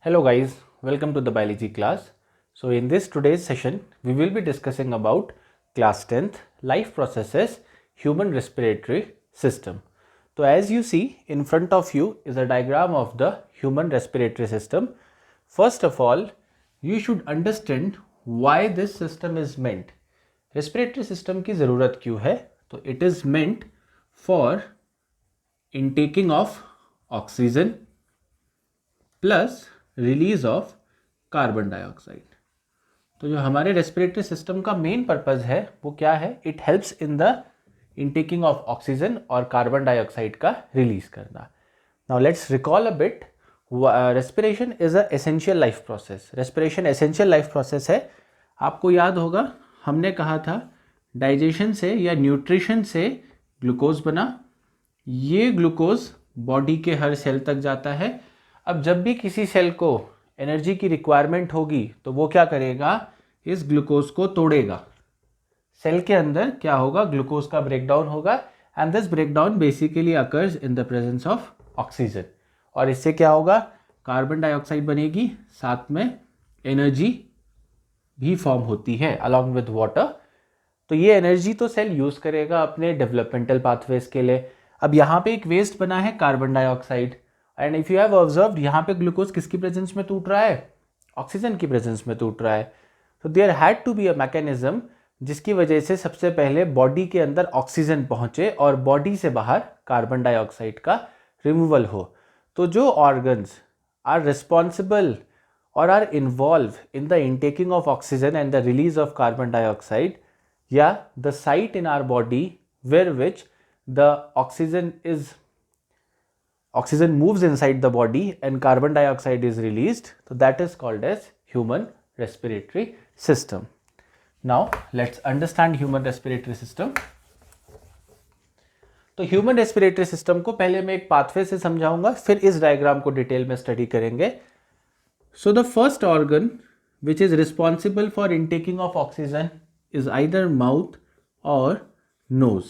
Hello guys, welcome to the biology class. So in this today's session, we will be discussing about class 10th life processes human respiratory system. So as you see in front of you is a diagram of the human respiratory system. First of all, you should understand why this system is meant. Respiratory system की ज़रूरत क्यों है? तो it is meant for intaking of oxygen plus release of carbon dioxide. तो जो हमारे respiratory system का main purpose है वो क्या है? It helps in the intaking of oxygen और कार्बन डाइऑक्साइड का रिलीज करना. Now let's recall a bit. Respiration is a essential life process. Respiration essential life process है. आपको याद होगा हमने कहा था डाइजेशन से या न्यूट्रिशन से ग्लूकोज बना. ये ग्लूकोज बॉडी के हर सेल तक जाता है. अब जब भी किसी सेल को एनर्जी की रिक्वायरमेंट होगी तो वो क्या करेगा? इस ग्लूकोज को तोड़ेगा. सेल के अंदर क्या होगा? ग्लूकोज का ब्रेकडाउन होगा and this breakdown basically occurs in the presence of oxygen. और इससे क्या होगा? कार्बन डाइऑक्साइड बनेगी, साथ में एनर्जी भी फॉर्म होती है अलॉन्ग विद वाटर. तो ये एनर्जी तो सेल यूज करेगा अपने डेवलपमेंटल पाथवेज के लिए. अब यहाँ पे एक वेस्ट बना है carbon dioxide. And if you have observed यहाँ पे ग्लूकोज किसकी प्रेजेंस में टूट रहा है? ऑक्सीजन की प्रेजेंस में टूट रहा है. तो there had to be a mechanism जिसकी वजह से सबसे पहले बॉडी के अंदर ऑक्सीजन पहुंचे और बॉडी से बाहर कार्बन डाइऑक्साइड का रिमूवल हो. तो जो ऑर्गन्स आर रिस्पॉन्सिबल और are involved in the intaking of oxygen and the release of carbon dioxide, या the site in our body where which the oxygen moves inside the body and carbon dioxide is released, so that is called as human respiratory system. Now let's understand human respiratory system. तो human respiratory system को पहले मैं एक pathway से समझाऊंगा, फिर इस diagram को डिटेल में स्टडी करेंगे. So the first organ which is responsible for intaking of oxygen is either mouth or nose.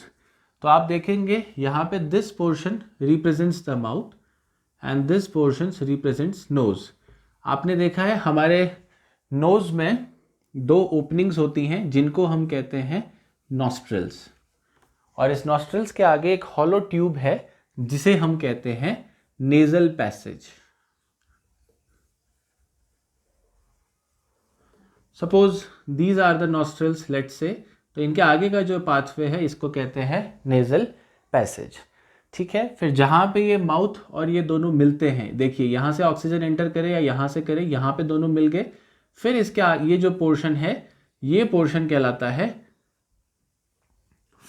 तो आप देखेंगे यहाँ पे this portion represents the mouth and this portion represents nose. आपने देखा है हमारे नोज में दो ओपनिंग्स होती हैं जिनको हम कहते हैं नॉस्ट्रल्स, और इस नॉस्ट्रल्स के आगे एक हॉलो ट्यूब है जिसे हम कहते हैं nasal passage. Suppose these are the nostrils let's say. तो इनके आगे का जो पाथवे है इसको कहते हैं नेजल पैसेज. ठीक है. फिर जहाँ पे ये माउथ और ये दोनों मिलते हैं, देखिए यहाँ से ऑक्सीजन एंटर करे या यहाँ से करे, यहाँ पे दोनों मिल गए. फिर इसके ये जो पोर्शन है ये पोर्शन कहलाता है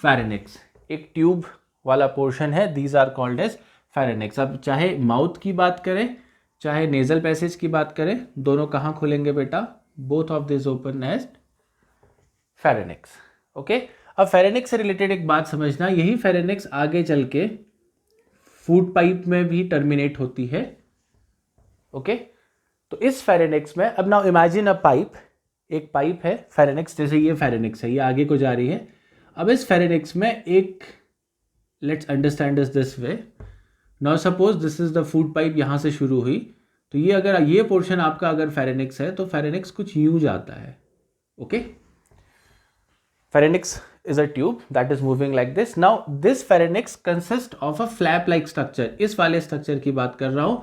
फेरेनिक्स. एक ट्यूब वाला पोर्शन है. These are called as pharynx. अब चाहे माउथ की बात करें चाहे नेजल पैसेज की बात करें, दोनों कहाँ खुलेंगे बेटा? Both of this open as pharynx. Okay. अब फेरेनिक्स से रिलेटेड एक बात समझना, यही फेरेनिक्स आगे चल के फूड पाइप में भी टर्मिनेट होती है. ओके. तो इस फेरेनिक्स में अब नाउ इमेजिन अ पाइप. एक पाइप है फेरेनिक्स, जैसे ये फेरेनिक्स है, ये आगे को जा रही है. अब इस फेरेनिक्स में एक, let's understand this way. Now suppose this is the food pipe, यहां से शुरू हुई. तो ये अगर ये पोर्शन आपका अगर फेरेनिक्स है तो फेरेनिक्स कुछ यूं जाता है. Okay. Pharynx is a tube that is moving like this. Now this pharynx consists of a flap like structure. इस वाले स्ट्रक्चर की बात कर रहा हूं.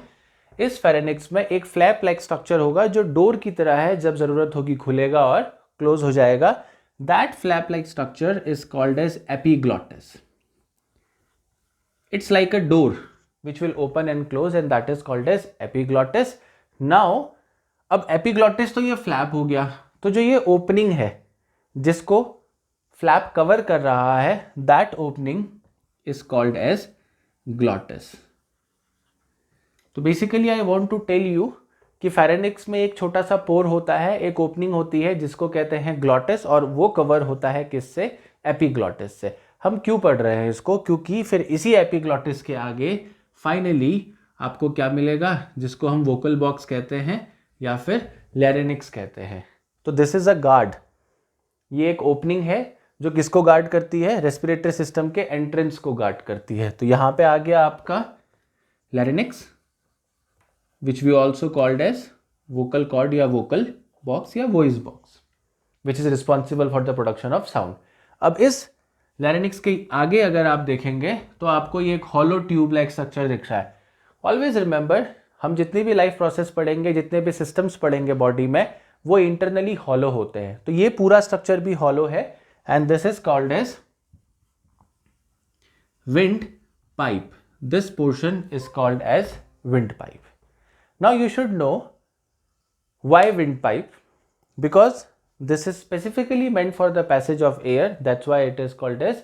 इस pharynx में एक flap like structure होगा जो डोर की तरह है, जब जरूरत होगी खुलेगा और क्लोज हो जाएगा. That flap like structure is called as epiglottis. It's like a door which will open and close and that is called as epiglottis. Now अब epiglottis तो ये flap हो गया. तो जो ये ओपनिंग है जिसको फ्लैप कवर कर रहा है, that opening is called as glottis. तो basically I want to tell you कि फेरेनिक्स में एक छोटा सा पोर होता है, एक ओपनिंग होती है जिसको कहते हैं ग्लॉटिस, और वो कवर होता है किससे? एपिग्लॉटिस से. हम क्यों पढ़ रहे हैं इसको? क्योंकि फिर इसी एपिग्लॉटिस के आगे फाइनली आपको क्या मिलेगा, जिसको हम वोकल बॉक्स कहते हैं या फिर लैरिंक्स कहते हैं. तो दिस इज अ गार्ड. ये एक ओपनिंग है जो किसको गार्ड करती है? रेस्पिरेटरी सिस्टम के एंट्रेंस को गार्ड करती है. तो यहां पे आ गया आपका larynx, which we also called as vocal cord या vocal box या voice box which is responsible for the production of sound. अब इस लैरिंक्स के आगे अगर आप देखेंगे तो आपको ये एक हॉलो ट्यूब लाइक स्ट्रक्चर दिख रहा है. ऑलवेज रिमेंबर, हम जितनी भी लाइफ प्रोसेस पढ़ेंगे, जितने भी सिस्टम्स पढ़ेंगे बॉडी में, वो इंटरनली हॉलो होते हैं. तो ये पूरा स्ट्रक्चर भी हॉलो है and this is called as wind pipe. This portion is called as wind pipe. Now you should know why wind pipe, because this is specifically meant for the passage of air, that's why it is called as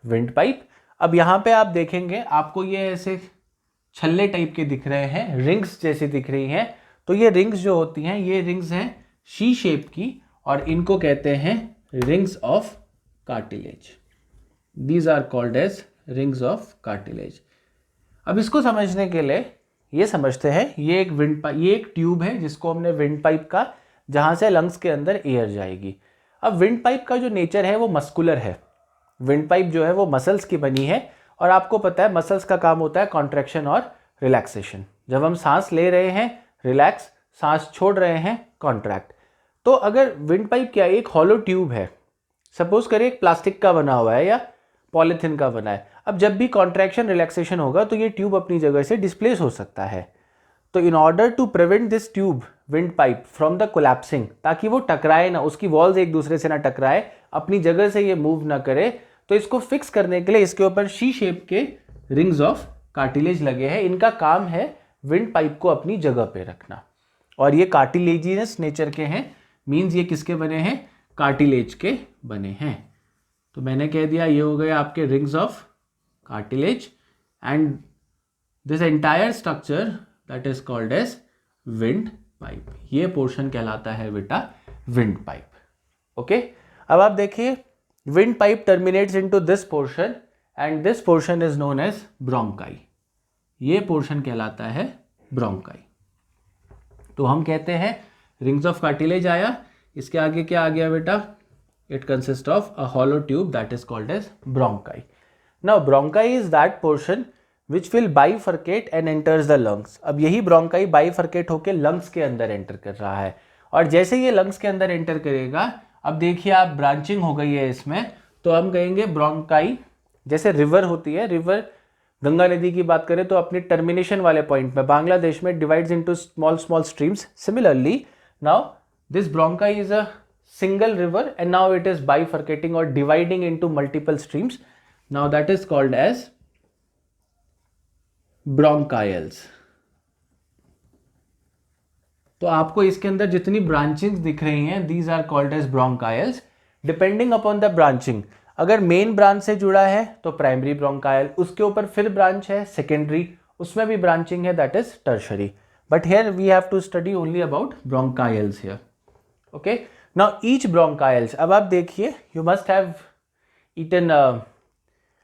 windpipe. अब यहाँ पे आप देखेंगे आपको ये ऐसे छल्ले type के दिख रहे हैं, रिंग्स जैसी दिख रही हैं. तो ये रिंग्स जो होती हैं, ये रिंग्स हैं शी शेप की और इनको कहते हैं rings of cartilage. These are called as rings of cartilage. अब इसको समझने के लिए ये समझते हैं, ये एक विंड पाइप, ये एक ट्यूब है जिसको हमने विंड पाइप का, जहाँ से लंग्स के अंदर एयर जाएगी. अब विंड पाइप का जो नेचर है वो मस्कुलर है. विंड पाइप जो है वो मसल्स की बनी है और आपको पता है मसल्स का काम होता है कॉन्ट्रैक्शन और रिलैक्सेशन. जब हम सांस ले रहे हैं रिलैक्स, सांस छोड़ रहे हैं कॉन्ट्रैक्ट. तो अगर विंड पाइप क्या एक हॉलो ट्यूब है, सपोज करिए एक प्लास्टिक का बना हुआ है या पॉलीथिन का बना है. अब जब भी कॉन्ट्रैक्शन रिलैक्सेशन होगा तो ये ट्यूब अपनी जगह से डिस्प्लेस हो सकता है. तो in order to prevent this tube wind pipe from the collapsing, ताकि वो टकराए ना, उसकी वॉल्स एक दूसरे से ना टकराए, अपनी जगह से ये मूव ना करे, तो इसको फिक्स करने के लिए इसके ऊपर शी शेप के रिंग्स ऑफ कार्टिलेज लगे हैं. इनका काम है विंड पाइप को अपनी जगह पे रखना. और ये कार्टिलेजियस नेचर के हैं, मीन्स ये किसके बने हैं, कार्टिलेज के बने हैं. तो मैंने कह दिया ये हो गए आपके rings of cartilage and this entire structure that is called as wind pipe. ये पोर्शन कहलाता है बेटा विंड पाइप. ओके, अब आप देखिए wind pipe terminates into this portion and this portion is known as bronchi. ये पोर्शन कहलाता है ब्रोंकाई. तो हम कहते हैं रिंग्स ऑफ कार्टिलेज आया, इसके आगे क्या आ गया बेटा, it consist of a hollow tube that is called as bronchi. Now bronchi is that portion which will bifurcate and enters the lungs. अब यही ब्रोंकाई बाइफरकेट होके लंग्स के अंदर एंटर कर रहा है. और जैसे ये लंग्स के अंदर एंटर करेगा, अब देखिए आप ब्रांचिंग हो गई है इसमें, तो हम कहेंगे ब्रोंकाई, जैसे रिवर होती है, रिवर गंगा नदी की बात करें तो अपने टर्मिनेशन वाले पॉइंट में बांग्लादेश में divides into small small streams. Similarly now this bronchi is a single river and now it is bifurcating or dividing into multiple streams. Now that is called as bronchioles. तो आपको इसके अंदर जितनी branchings दिख रही हैं, these are called as bronchioles depending upon the branching. अगर main branch से जुड़ा है तो प्राइमरी ब्रोंकायल, उसके ऊपर फिर ब्रांच है सेकेंडरी, उसमें भी ब्रांचिंग है, that is tertiary. But here we have to study only about bronchioles here. Okay, now each bronchioles, अब आप देखिए you must have eaten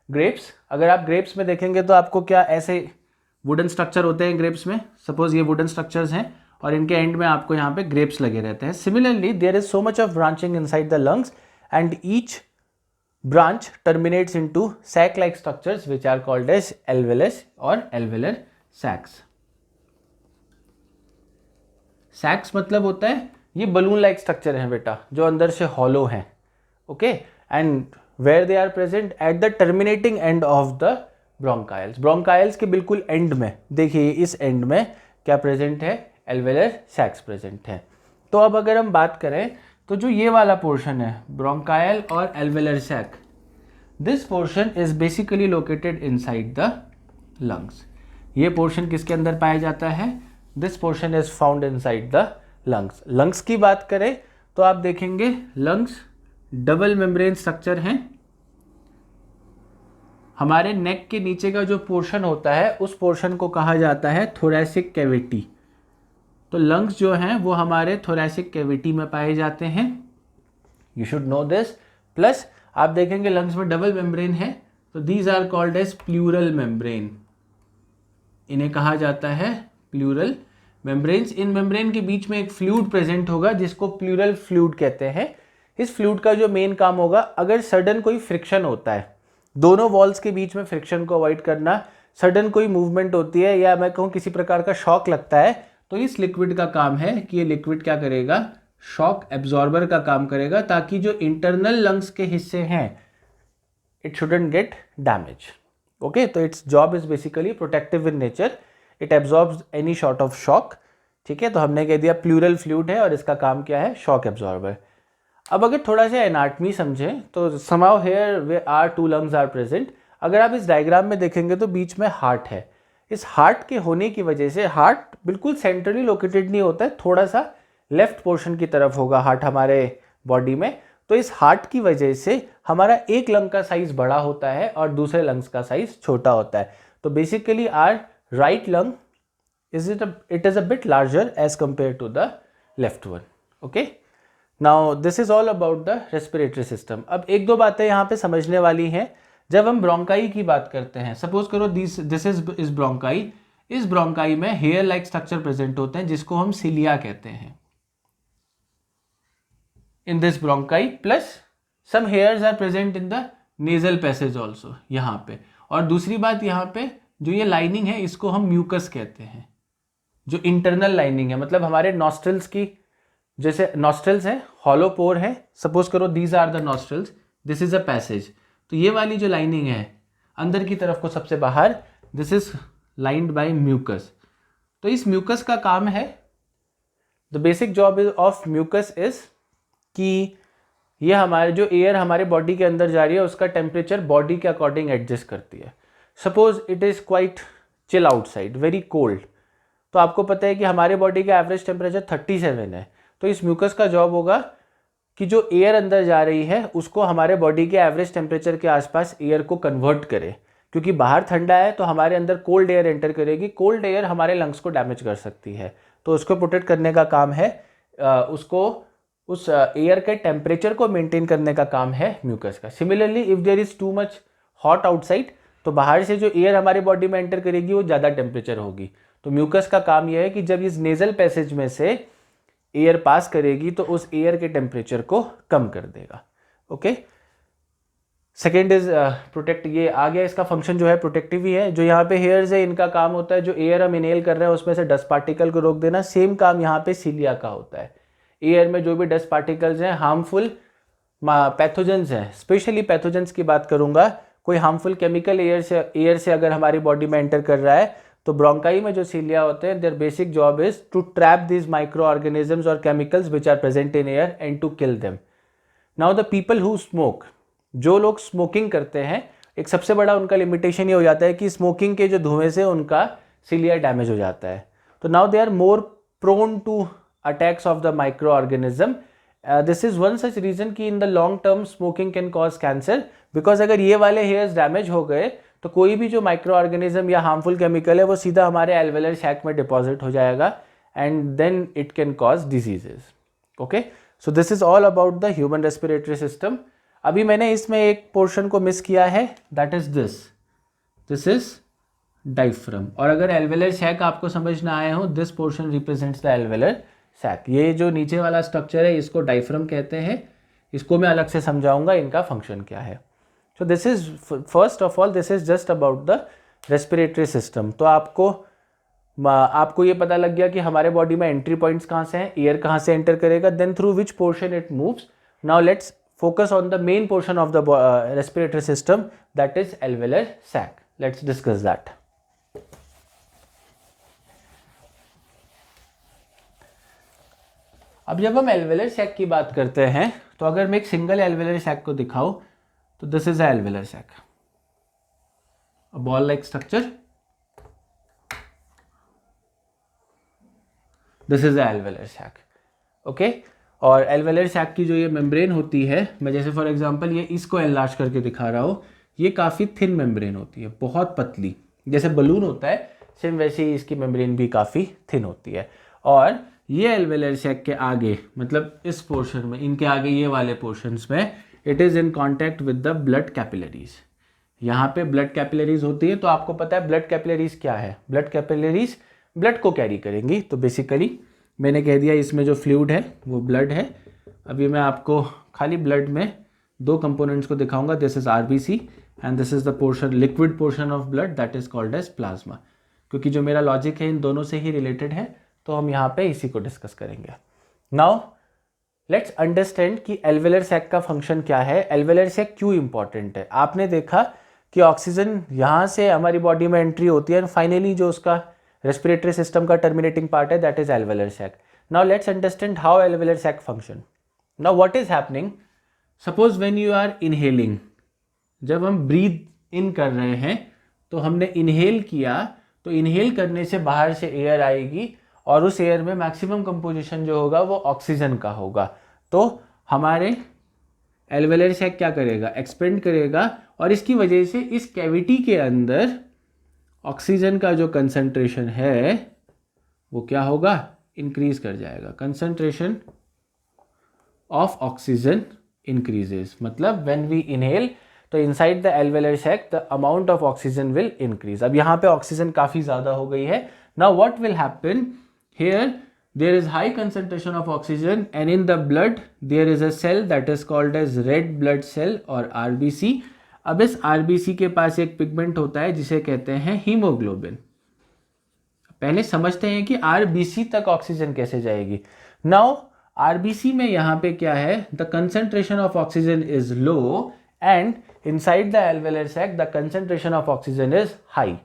grapes. अगर आप ग्रेप्स में देखेंगे तो आपको क्या ऐसे वुडन स्ट्रक्चर होते हैं ग्रेप्स में. सपोज ये वुडन स्ट्रक्चर्स हैं और इनके एंड में आपको यहाँ पे ग्रेप्स लगे रहते हैं. Similarly there is so much of branching inside the lungs and each branch terminates into sac like structures which are called as alveolus or alveolar सैक्स. सैक्स मतलब होता है ये बलून लाइक स्ट्रक्चर है बेटा, जो अंदर से हॉलो है. Okay, and where they are present at the terminating end of the bronchioles. Bronchioles के बिल्कुल एंड में देखिए, इस एंड में क्या प्रेजेंट है, एल्वेलर सैक्स प्रेजेंट है. तो अब अगर हम बात करें तो जो ये वाला पोर्शन है ब्रोंकायल और alveolar sac, this portion is basically located inside the lungs. ये पोर्शन किसके अंदर पाया जाता है, this portion is found inside the lungs. Lungs की बात करें तो आप देखेंगे लंग्स डबल मेम्ब्रेन स्ट्रक्चर हैं. हमारे नेक के नीचे का जो पोर्शन होता है उस पोर्शन को कहा जाता है थोरैसिक कैविटी. तो लंग्स जो हैं वो हमारे थोरैसिक कैविटी में पाए जाते हैं. You should know this. Plus आप देखेंगे लंग्स में डबल मेम्ब्रेन है, तो these are called as pleural membrane. इन्हें कहा जाता है प्लूरल मेम्ब्रेन्स. इन मेम्ब्रेन के बीच में एक फ्लूइड प्रेजेंट होगा जिसको प्लूरल फ्लूइड कहते हैं. इस फ्लूइड का जो मेन काम होगा, अगर सडन कोई फ्रिक्शन होता है, दोनों वॉल्स के बीच में फ्रिक्शन को अवॉइड करना, सडन कोई मूवमेंट होती है या मैं कहूँ किसी प्रकार का शॉक लगता है, तो इस लिक्विड का काम है कि ये लिक्विड क्या करेगा, शॉक एब्जॉर्बर का काम करेगा, ताकि जो इंटरनल लंग्स के हिस्से हैं it shouldn't get damage. Okay, तो its job is basically protective in nature, it absorbs any sort of shock. ठीक है, तो हमने कह दिया प्लूरल फ्लूइड है और इसका काम क्या है, शॉक एब्जॉर्बर। अब अगर थोड़ा सा एनाटमी समझें तो समाउ here we are two lungs are present. अगर आप इस डायग्राम में देखेंगे तो बीच में हार्ट है। इस हार्ट के होने की वजह से, हार्ट बिल्कुल सेंट्रली लोकेटेड नहीं होता है, थोड़ा सा लेफ्ट पोर्शन की तरफ होगा हार्ट हमारे बॉडी में। तो इस हार्ट की वजह से हमारा एक लंग का साइज बड़ा होता है और दूसरे लंग्स का साइज छोटा होता है। तो basically our right lung it is a bit larger as compared to the left one. Okay, now this is all about the respiratory system. अब एक दो बातें यहाँ पे समझने वाली हैं। जब हम ब्रोंकाई की बात करते हैं, सपोज करो दिस इज ब्रोंकाई, इस ब्रोंकाई में हेयर लाइक स्ट्रक्चर प्रेजेंट होते हैं जिसको हम सिलिया कहते हैं। In this bronchi plus some hairs are present in the nasal passage also यहाँ पे। और दूसरी बात, यहाँ पे जो ये लाइनिंग है इसको हम म्यूकस कहते हैं, जो इंटरनल लाइनिंग है, मतलब हमारे नॉस्ट्रल्स की, जैसे नॉस्ट्रल्स है, हॉलो पोर है, सपोज करो these are the nostrils, this is a passage. तो ये वाली जो लाइनिंग है अंदर की तरफ को सबसे बाहर, this is lined by mucus. तो इस म्यूकस का काम है, the basic job of mucus is कि ये हमारे जो एयर हमारे बॉडी के अंदर जा रही है उसका टेम्परेचर बॉडी के अकॉर्डिंग एडजस्ट करती है। Suppose it is quite chill outside, very cold, तो आपको पता है कि हमारे बॉडी का एवरेज टेम्परेचर 37 है। तो इस म्यूकस का जॉब होगा कि जो एयर अंदर जा रही है उसको हमारे बॉडी के एवरेज टेम्परेचर के आसपास एयर को कन्वर्ट करे, क्योंकि बाहर ठंडा है तो हमारे अंदर कोल्ड एयर एंटर करेगी, कोल्ड एयर हमारे लंग्स को डैमेज कर सकती है, तो उसको प्रोटेक्ट करने का काम है, उसको उस एयर के टेम्परेचर को मेंटेन करने का काम है म्यूकस का। Similarly if there is too much hot outside, तो बाहर से जो एयर हमारे बॉडी में एंटर करेगी वो ज़्यादा टेम्परेचर होगी। तो म्यूकस का काम यह है कि जब इस नेजल पैसेज में से एयर पास करेगी तो उस एयर के टेम्परेचर को कम कर देगा। ओके, सेकेंड इज प्रोटेक्ट, ये आ गया, इसका फंक्शन जो है प्रोटेक्टिव ही है। जो यहाँ पे हेयर्स है इनका काम होता है जो एयर हम इनहेल कर रहे हैं उसमें से डस्ट पार्टिकल को रोक देना। सेम काम यहाँ पे सिलिया का होता है, एयर में जो भी डस्ट पार्टिकल्स हैं, हार्मफुल पैथोजेंस हैं, स्पेशली पैथोजेंस की बात करूंगा, कोई हार्मफुल केमिकल एयर से अगर हमारी बॉडी में एंटर कर रहा है तो ब्रोंकाई में जो सिलिया होते हैं, their basic job is to trap this micro organisms और chemicals which are present in air and to kill them. Now the people who smoke, जो लोग स्मोकिंग करते हैं, एक सबसे बड़ा उनका लिमिटेशन ये हो जाता है कि स्मोकिंग के जो धुएं से उनका सिलिया डैमेज हो जाता है। तो now they are more prone to attacks of the micro organism. This is one such reason कि in the long term smoking can cause cancer, because अगर ये वाले हेयर्स डैमेज हो गए तो कोई भी जो माइक्रो ऑर्गेनिज्म या हार्मफुल केमिकल है वो सीधा हमारे एल्वेलर सैक में डिपॉजिट हो जाएगा and then it can cause diseases. Okay, so this is all about the human respiratory system. अभी मैंने इसमें एक पोर्शन को मिस किया है, that is this is diaphragm. और अगर एल्वेलर सैक आपको समझ ना आए हो, this portion represents the alveolar sac. ये जो नीचे वाला स्ट्रक्चर है इसको डायफ्राम कहते हैं, इसको मैं अलग से समझाऊंगा इनका फंक्शन क्या है। So this is, first of all, this is just about the respiratory system। तो आपको ये पता लग गया कि हमारे बॉडी में एंट्री पॉइंट्स कहाँ से हैं, एयर कहाँ से एंटर करेगा, then through which portion it moves. Now let's focus on the main portion of the respiratory system, that is alveolar sac. Let's discuss that. अब जब हम एल्वेलर सैक की बात करते हैं तो अगर मैं एक सिंगल एल्वेलर सैक को दिखाऊं तो this is a alveolar sac, a ball like structure, this is a alveolar sac. Okay, और एल्वेलर सैक की जो ये मेम्ब्रेन होती है, मैं जैसे फॉर एग्जांपल ये इसको एनलार्ज करके दिखा रहा हूँ, ये काफ़ी थिन मेम्ब्रेन होती है, बहुत पतली, जैसे बलून होता है सेम वैसे ही इसकी मेम्ब्रेन भी काफ़ी थिन होती है। और ये एल्वेलर सैक के आगे, मतलब इस पोर्शन में, इनके आगे ये वाले पोर्शंस में, it is in contact with the blood capillaries. यहाँ पे ब्लड कैपिलरीज होती है, तो आपको पता है ब्लड कैपिलरीज क्या है, ब्लड कैपिलरीज ब्लड को कैरी करेंगी। तो बेसिकली मैंने कह दिया इसमें जो फ्लूइड है वो ब्लड है। अभी मैं आपको खाली ब्लड में दो कंपोनेंट्स को दिखाऊंगा, this is RBC and this is the portion, liquid portion of blood, that is called as plasma. क्योंकि जो मेरा लॉजिक है इन दोनों से ही रिलेटेड है, तो हम यहाँ पे इसी को डिस्कस करेंगे। नाउ लेट्स अंडरस्टैंड कि एल्वेलर सैक का फंक्शन क्या है, एल्वेलर सैक क्यों इंपॉर्टेंट है। आपने देखा कि ऑक्सीजन यहाँ से हमारी बॉडी में एंट्री होती है एंड फाइनली जो उसका रेस्पिरेटरी सिस्टम का टर्मिनेटिंग पार्ट है that is alveolar sac. Now let's understand how alveolar sac function. Now what is happening, suppose when you are inhaling, जब हम ब्रीथ इन कर रहे हैं तो हमने इनहेल किया, तो इनहेल करने से बाहर से एयर आएगी और उस एयर में मैक्सिमम कंपोजिशन जो होगा वो ऑक्सीजन का होगा। तो हमारे एल्वेलर सैक क्या करेगा, एक्सपेंड करेगा और इसकी वजह से इस कैविटी के अंदर ऑक्सीजन का जो कंसंट्रेशन है वो क्या होगा, इंक्रीज कर जाएगा। कंसंट्रेशन ऑफ ऑक्सीजन इंक्रीजेस, मतलब व्हेन वी इनहेल तो inside the alveolar sac the amount of oxygen will increase. अब यहाँ पे ऑक्सीजन काफी ज्यादा हो गई है। Now what will happen here, there is high concentration of oxygen and in the blood there is a cell that is called as red blood cell or RBC। अब इस RBC के पास एक पिगमेंट होता है जिसे कहते हैं हीमोग्लोबिन। पहले समझते हैं कि RBC तक ऑक्सीजन कैसे जाएगी। नाउ RBC में यहाँ पे क्या है, the concentration of oxygen is low and inside the alveolar sac the concentration of oxygen is high.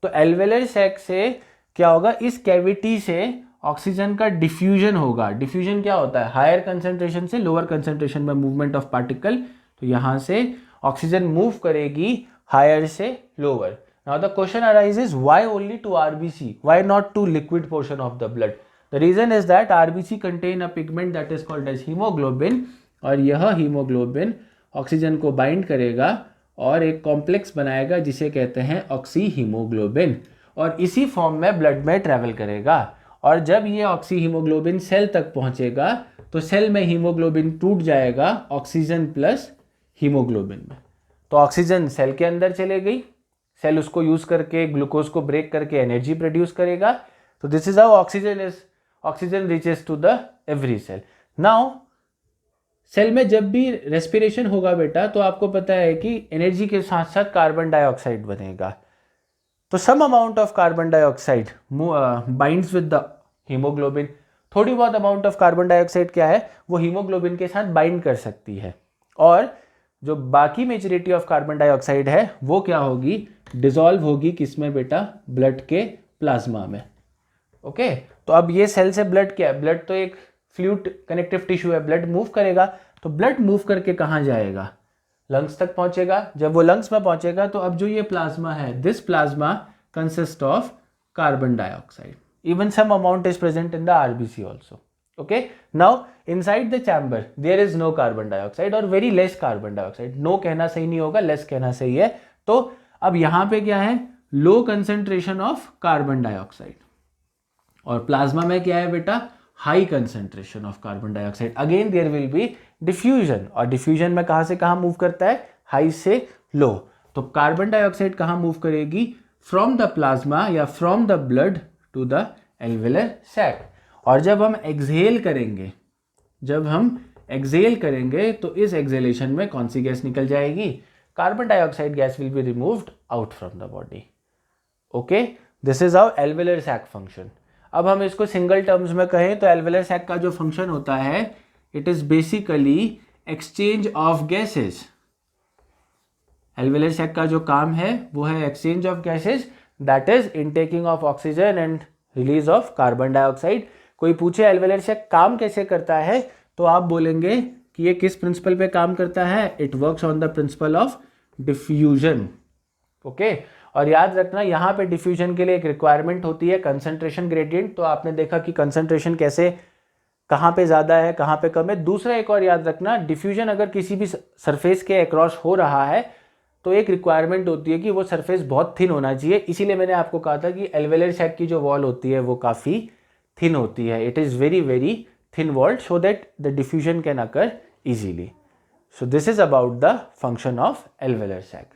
तो एल्वेलर सैक से क्या होगा, इस कैविटी से ऑक्सीजन का डिफ्यूजन होगा। डिफ्यूजन क्या होता है, हायर कंसंट्रेशन से लोअर कंसंट्रेशन में मूवमेंट ऑफ पार्टिकल। तो यहां से ऑक्सीजन मूव करेगी हायर से lower. Now the question arises, why only to RBC, why not to liquid portion of the blood. The reason is that RBC contain a pigment that is called as haemoglobin और यह haemoglobin oxygen को bind करेगा और एक complex बनाएगा जिसे कहते हैं ऑक्सी हीमोग्लोबिन और इसी फॉर्म में ब्लड में ट्रेवल करेगा। और जब ये ऑक्सी हीमोग्लोबिन सेल तक पहुंचेगा तो सेल में हीमोग्लोबिन टूट जाएगा ऑक्सीजन प्लस हीमोग्लोबिन में। तो ऑक्सीजन सेल के अंदर चले गई, सेल उसको यूज करके ग्लूकोज को ब्रेक करके एनर्जी प्रोड्यूस करेगा। तो this is how oxygen reaches to the every cell. Now cell में जब भी रेस्पिरेशन होगा बेटा तो आपको पता है कि एनर्जी के साथ साथ कार्बन डाइऑक्साइड बनेगा। तो some amount of carbon dioxide binds with the haemoglobin. थोड़ी बहुत अमाउंट ऑफ कार्बन डाइऑक्साइड क्या है, वो हीमोग्लोबिन के साथ बाइंड कर सकती है और जो बाकी मेजॉरिटी ऑफ कार्बन डाइऑक्साइड है वो क्या होगी, डिसॉल्व होगी किसमें बेटा, ब्लड के प्लाज्मा में। ओके तो अब ये सेल से ब्लड क्या है, ब्लड तो एक फ्लूइड कनेक्टिव टिश्यू है, ब्लड मूव करेगा। तो ब्लड मूव करके कहाँ जाएगा, लंग्स तक पहुंचेगा। जब वो लंग्स में पहुंचेगा तो अब जो ये प्लाज्मा है, this plasma consist of carbon dioxide, even some amount is present in the RBC also. Okay now inside the chamber there is no carbon dioxide or very less carbon dioxide. No कहना सही नहीं होगा, less कहना सही है। तो अब यहां पे क्या है, low concentration of carbon dioxide और प्लाज्मा में क्या है बेटा, high concentration of carbon dioxide. Again there will be diffusion और डिफ्यूजन में कहां से कहां मूव करता है, हाई से लो। तो कार्बन डाइऑक्साइड कहां मूव करेगी, फ्रॉम द प्लाज्मा या from the blood to the alveolar sac. और जब हम एक्सहेल करेंगे तो इस एक्सहेलेशन में कौन सी गैस निकल जाएगी, carbon dioxide gas will be removed out from the body. Okay this is how alveolar sac function. अब हम इसको सिंगल टर्म्स में कहें तो एल्वेलर सैक का जो फंक्शन होता है, it is basically exchange of gases. Alveolar sac का जो काम है वो है exchange of gases, that is intaking of oxygen and release of carbon dioxide. कोई पूछे एल्वेलर सैक काम कैसे करता है तो आप बोलेंगे कि ये किस प्रिंसिपल पे काम करता है, it works on the principle of diffusion. Okay और याद रखना यहाँ पे डिफ्यूजन के लिए एक रिक्वायरमेंट होती है कंसंट्रेशन ग्रेडियंट। तो आपने देखा कि कंसंट्रेशन कैसे, कहाँ पे ज़्यादा है कहाँ पे कम है। दूसरा एक और याद रखना, डिफ्यूजन अगर किसी भी सरफेस के अक्रॉस हो रहा है तो एक रिक्वायरमेंट होती है कि वो सरफेस बहुत थिन होना चाहिए। इसीलिए मैंने आपको कहा था कि एल्वेलर सैक की जो वॉल होती है वो काफ़ी थिन होती है, it is very very thin walled so that the diffusion can occur easily. So this is about the function of alveolar sac.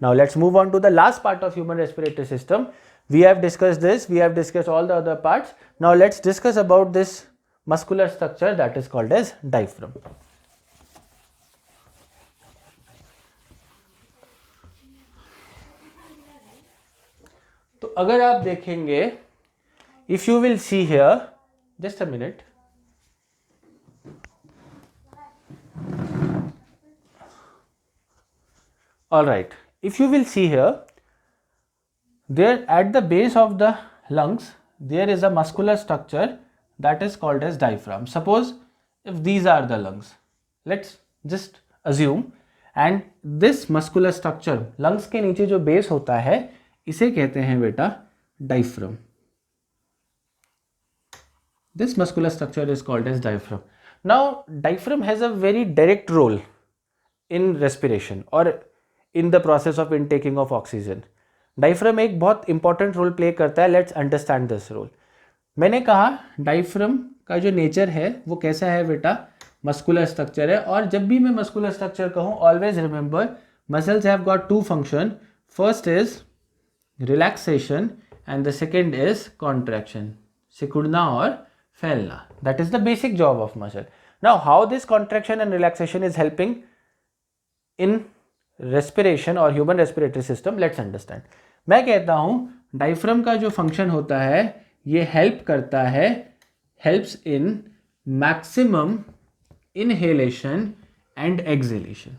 Now let's move on to the last part of human respiratory system. We have discussed this, we have discussed all the other parts. Now let's discuss about this muscular structure that is called as diaphragm. तो अगर आप देखेंगे if you will see here, just a minute. All right, if you will see here, there at the base of the lungs, there is a muscular structure that is called as diaphragm. Suppose if these are the lungs, let's just assume, and this muscular structure, lungs के नीचे जो base होता है, इसे कहते हैं बेटा diaphragm. This muscular structure is called as diaphragm. Now, diaphragm has a very direct role in respiration or in the process of intaking of oxygen. Diaphragm एक बहुत इंपॉर्टेंट रोल प्ले करता है. Let's understand this role. मैंने कहा diaphragm का जो nature है वो कैसा है बेटा, मस्कुलर स्ट्रक्चर है. और जब भी मैं मस्कुलर स्ट्रक्चर कहूँ, always remember muscles have got to function. First is relaxation and the second is contraction, सिकुड़ना और फैलना. That is the basic job of muscle. Now how this contraction and relaxation is helping in respiration और human respiratory system, let's understand. मैं कहता हूं diaphragm का जो function होता है ये हेल्प करता है, helps in maximum inhalation and exhalation.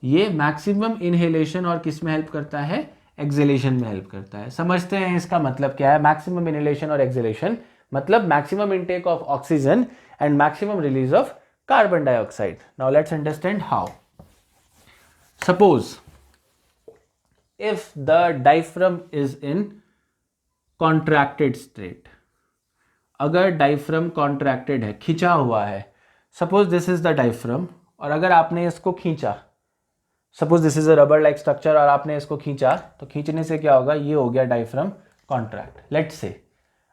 ये मैक्सिमम इनहेलेशन और किस में हेल्प करता है, एक्सहेलेशन में हेल्प करता है. समझते हैं इसका मतलब क्या है. मैक्सिमम इनहेलेशन और एक्सहेलेशन मतलब maximum intake of oxygen and maximum release of carbon dioxide. Now let's understand how. Suppose if the diaphragm is in contracted state, अगर diaphragm contracted है, खिंचा हुआ है, suppose this is the diaphragm, और अगर आपने इसको खींचा, suppose this is a rubber like structure और आपने इसको खींचा, तो खींचने से क्या होगा, ये हो गया diaphragm contract. Let's say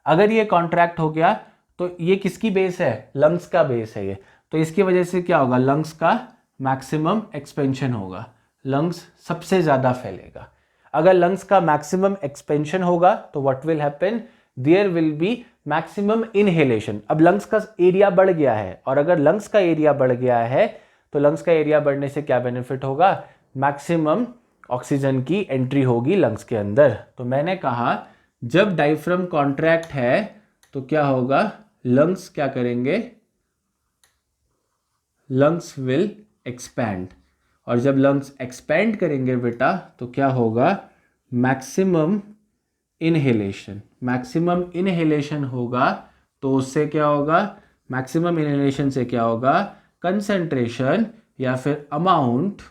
अगर ये contract हो गया तो ये किसकी बेस है, lungs का बेस है ये, तो इसकी वजह से क्या होगा, lungs का मैक्सिमम एक्सपेंशन होगा, लंग्स सबसे ज़्यादा फैलेगा. अगर लंग्स का मैक्सिमम एक्सपेंशन होगा तो what will happen, there will be maximum inhalation. अब लंग्स का एरिया बढ़ गया है, और अगर लंग्स का एरिया बढ़ गया है तो लंग्स का एरिया बढ़ने से क्या बेनिफिट होगा, मैक्सिमम ऑक्सीजन की एंट्री होगी लंग्स के अंदर. तो मैंने कहा जब डायफ्राम कॉन्ट्रैक्ट है तो क्या होगा, लंग्स क्या करेंगे, लंग्स विल एक्सपैंड. और जब लंग्स एक्सपैंड करेंगे बेटा तो क्या होगा, मैक्सिमम इनहेलेशन. मैक्सिमम इनहेलेशन होगा तो उससे क्या होगा, मैक्सिमम इनहेलेशन से क्या होगा, कंसंट्रेशन या फिर amount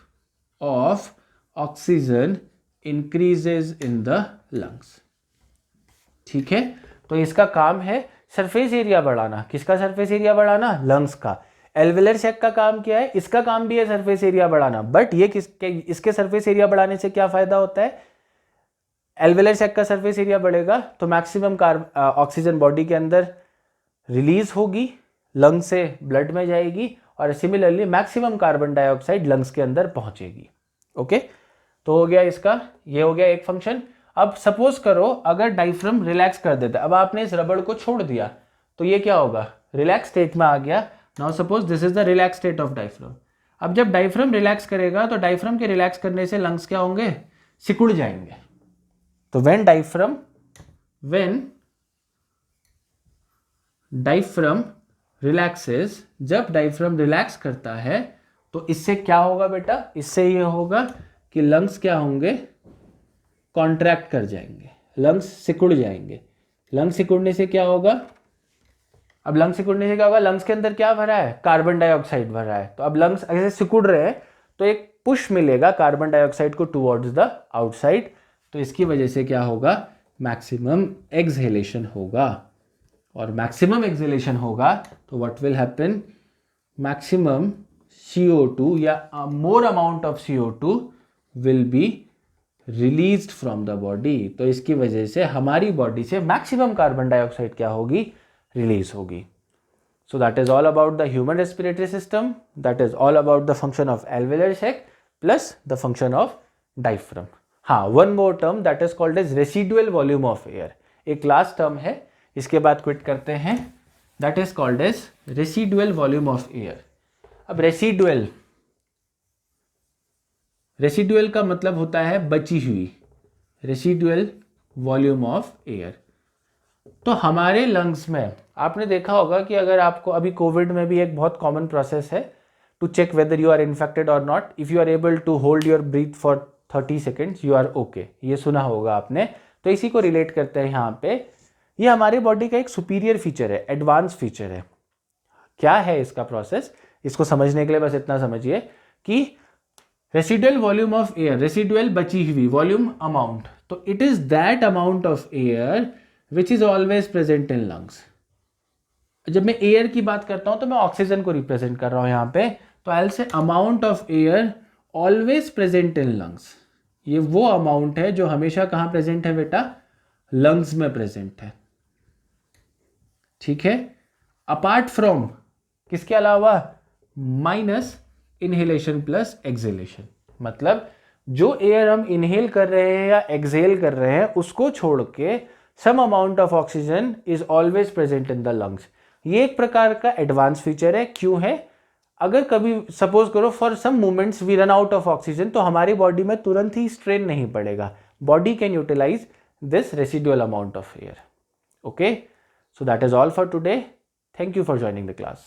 of oxygen increases in the lungs. ठीक है, तो इसका काम है सरफेस एरिया बढ़ाना. किसका सरफेस एरिया बढ़ाना, लंग्स का. एल्वेलर सैक का काम क्या है, इसका काम भी है सरफेस एरिया बढ़ाना. बट ये इसके सरफेस एरिया बढ़ाने से क्या फायदा होता है, एल्वेलर सैक का सरफेस एरिया बढ़ेगा तो मैक्सिमम ऑक्सीजन बॉडी के अंदर रिलीज होगी, लंग्स से ब्लड में जाएगी, और similarly maximum carbon dioxide lungs के अंदर पहुंचेगी. ओके, तो हो गया इसका, ये हो गया एक फंक्शन. अब सपोज करो अगर डायफ्राम रिलैक्स कर देता, अब आपने इस रबड़ को छोड़ दिया तो ये क्या होगा, रिलैक्स स्टेट में आ गया. Now suppose this is the relax state of diaphragm. अब जब डायफ्राम रिलैक्स करेगा तो डायफ्राम के रिलैक्स करने से लंग्स क्या होंगे, सिकुड़ जाएंगे. तो व्हेन डायफ्राम रिलैक्सेस, जब डायफ्राम रिलैक्स करता है तो इससे क्या होगा बेटा, इससे ये होगा कि लंग्स क्या होंगे, कॉन्ट्रैक्ट कर जाएंगे, लंग्स सिकुड़ जाएंगे. लंग्स सिकुड़ने से क्या होगा, अब लंग्स सिकुड़ने से क्या होगा, लंग्स के अंदर क्या भरा है, कार्बन डाइऑक्साइड भरा है. तो अब लंग्स ऐसे सिकुड़ रहे हैं तो एक पुश मिलेगा कार्बन डाइऑक्साइड को टुवर्ड्स द आउटसाइड. तो इसकी वजह से क्या होगा, मैक्सिमम एक्सहेलेशन होगा. और मैक्सिमम एक्सहेलेशन होगा तो what will happen, maximum CO2 या more amount of CO2 will be released from the body. तो इसकी वजह से हमारी बॉडी से मैक्सिमम कार्बन डाइऑक्साइड क्या होगी, रिलीज होगी. So that is all about the human respiratory system. That is all about the function of alveolar sac plus the function of diaphragm. हाँ, one more term that is called as residual volume of air. एक last term है, इसके बाद quit करते हैं. That is called as residual volume of air. अब residual का मतलब होता है बची हुई, रेसिडुअल वॉल्यूम ऑफ एयर. तो हमारे लंग्स में आपने देखा होगा कि अगर आपको अभी कोविड में भी एक बहुत कॉमन प्रोसेस है to check whether you are infected or not, if you are able to hold your breath for 30 seconds you are okay, ये सुना होगा आपने। तो इसी को रिलेट करते हैं यहाँ पे। ये हमारे बॉडी का एक सुपीरियर फीचर है, एडवांस फीचर है। क्या है इसका प्रोसेस, इसको समझने के लिए बस इतना समझिए कि residual volume of air, residual बची हुई वॉल्यूम अमाउंट, तो it is that amount of air which is always present in lungs. जब मैं एयर की बात करता हूं तो मैं ऑक्सीजन को रिप्रेजेंट कर रहा हूं यहां पे, तो I will say amount of air always present in lungs. ये वो अमाउंट है जो हमेशा कहां प्रेजेंट है बेटा, लंग्स में प्रेजेंट है, ठीक है। अपार्ट फ्रॉम किसके अलावा, माइनस इनहेलेशन प्लस एक्सहेलेशन, मतलब जो एयर हम इनहेल कर रहे हैं या एक्सहेल कर रहे हैं उसको छोड़ के some amount of oxygen is always present in the lungs. ये एक प्रकार का एडवांस फीचर है। क्यों है, अगर कभी सपोज करो for some moments we run out of oxygen, तो हमारी बॉडी में तुरंत ही स्ट्रेन नहीं पड़ेगा, body can utilise this residual amount of air. Okay, so that is all for today. Thank you for joining the class.